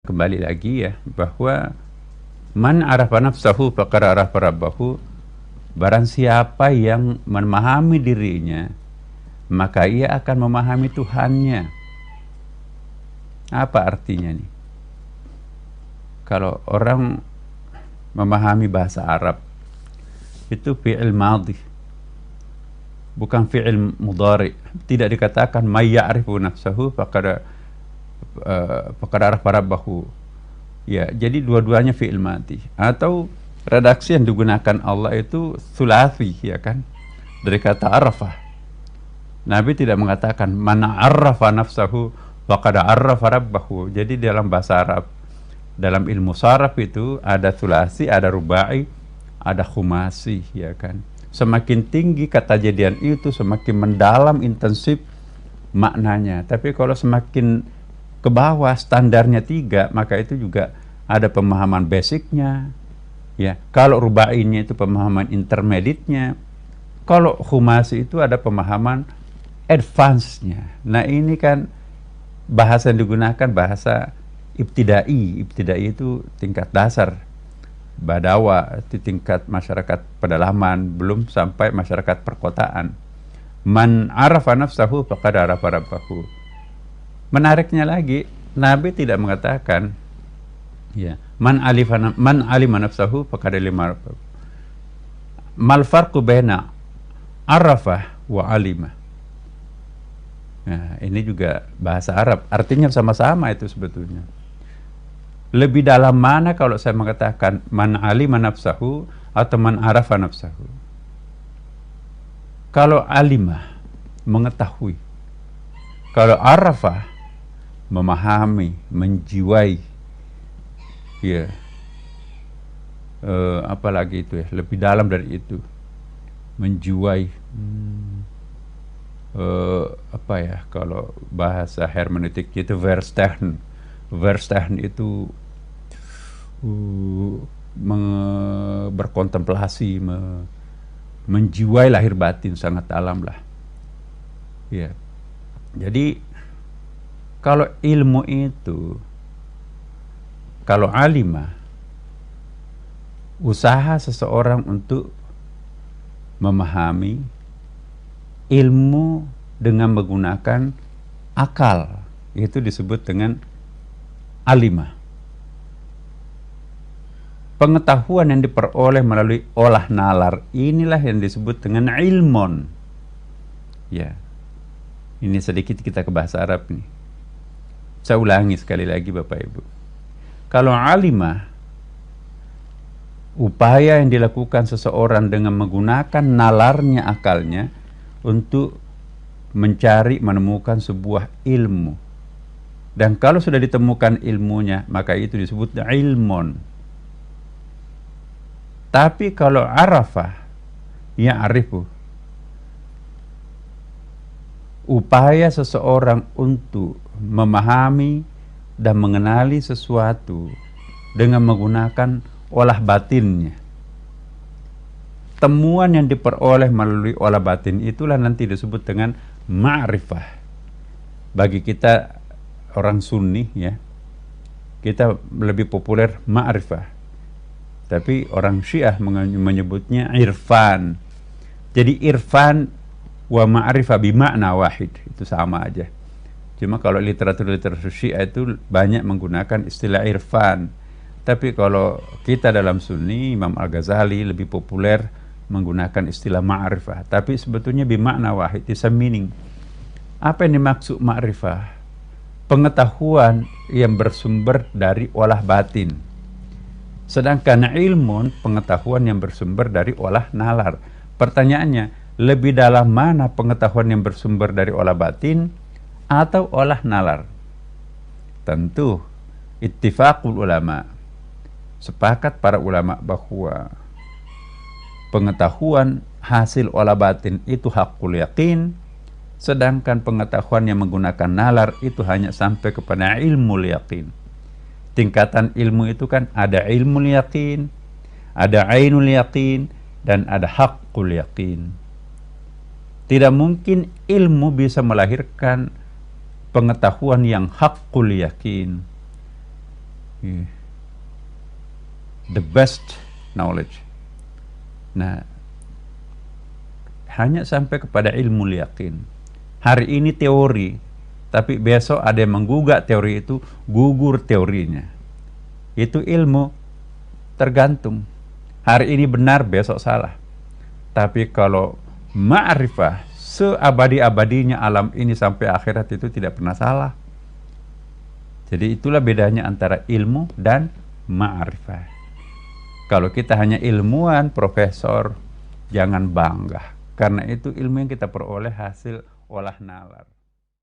Kembali lagi ya, bahwa man arafa nafsahu faqad arafa rabbahu, barang siapa yang memahami dirinya maka ia akan memahami Tuhannya. Apa artinya nih? Kalau orang memahami bahasa Arab itu fi'il madhi, bukan fi'il mudhari. Tidak dikatakan may ya'rifu nafsahu faqad arafa rabbahu. Ya, jadi dua-duanya fi'il madhi. Atau redaksi yang digunakan Allah itu thulathi, ya kan? Dari kata arafah. Nabi tidak mengatakan man arafa nafsahu faqad arafa rabbahu. Jadi dalam bahasa Arab, dalam ilmu saraf itu ada thulathi, ada rubai, ada khumasi, ya kan? Semakin tinggi kata jadian itu, semakin mendalam, intensif maknanya. Tapi kalau semakin ke bawah, standarnya 3, maka itu juga ada pemahaman basicnya, ya. Kalau rubainya itu pemahaman intermediate-nya, kalau khumasi itu ada pemahaman advance-nya. Nah, ini kan bahasa yang digunakan bahasa ibtidai. Ibtidai itu tingkat dasar, badawa, itu tingkat masyarakat pedalaman, belum sampai masyarakat perkotaan. Man arafa nafsahu faqad arafa rabbahu. Menariknya lagi, Nabi tidak mengatakan ya, man alima nafsahu faqad alima rabbahu. Mal farqu baina arafa wa alima. Nah, ini juga bahasa Arab, artinya sama-sama itu sebetulnya. Lebih dalam mana kalau saya mengatakan man alima nafsahu atau man arafa nafsahu? Kalau alima, mengetahui. Kalau arafa, memahami, menjiwai, ya. Apalagi itu ya, lebih dalam dari itu, menjiwai. Apa ya, kalau bahasa hermeneutik itu verstehen. Verstehen itu berkontemplasi, menjiwai lahir batin sangat dalam lah, ya. Jadi kalau ilmu itu, kalau alimah, usaha seseorang untuk memahami ilmu dengan menggunakan akal, itu disebut dengan alimah. Pengetahuan yang diperoleh melalui olah nalar, inilah yang disebut dengan ilmon. Ya, ini sedikit kita ke bahasa Arab nih. Saya ulangi sekali lagi Bapak Ibu. Kalau alimah, upaya yang dilakukan seseorang dengan menggunakan nalarnya, akalnya, untuk mencari, menemukan sebuah ilmu. Dan kalau sudah ditemukan ilmunya, maka itu disebut ilmon. Tapi kalau arafah, ya'rifu, upaya seseorang untuk memahami dan mengenali sesuatu dengan menggunakan olah batinnya. Temuan yang diperoleh melalui olah batin itulah nanti disebut dengan ma'rifah. Bagi kita orang Sunni, ya, kita lebih populer ma'rifah. Tapi orang Syiah menyebutnya irfan. Jadi irfan wa ma'rifah bimakna wahid, itu sama aja. Cuma kalau literatur Syiah itu banyak menggunakan istilah irfan. Tapi kalau kita dalam Sunni, Imam Al-Ghazali lebih populer menggunakan istilah ma'rifah. Tapi sebetulnya bimakna wahid, it's a meaning. Apa yang dimaksud ma'rifah? Pengetahuan yang bersumber dari olah batin. Sedangkan ilmun, pengetahuan yang bersumber dari olah nalar. Pertanyaannya, lebih dalam mana pengetahuan yang bersumber dari olah batin atau olah nalar? Tentu ittifaqul ulama, sepakat para ulama bahwa pengetahuan hasil olah batin itu hakul yakin, sedangkan pengetahuan yang menggunakan nalar itu hanya sampai kepada ilmu yakin. Tingkatan ilmu itu kan ada ilmu yakin, ada ainul yakin, dan ada hakul yakin. Tidak mungkin ilmu bisa melahirkan pengetahuan yang hakul yakin. the best knowledge. Nah, hanya sampai kepada ilmu yakin. Hari ini teori, tapi besok ada yang menggugat teori itu, gugur teorinya. Itu ilmu, tergantung. Hari ini benar, besok salah. Tapi kalau ma'rifah, seabadi-abadinya alam ini sampai akhirat itu tidak pernah salah. Jadi itulah bedanya antara ilmu dan ma'rifah. Kalau kita hanya ilmuwan, profesor, jangan bangga. Karena itu ilmu yang kita peroleh hasil olah nalar.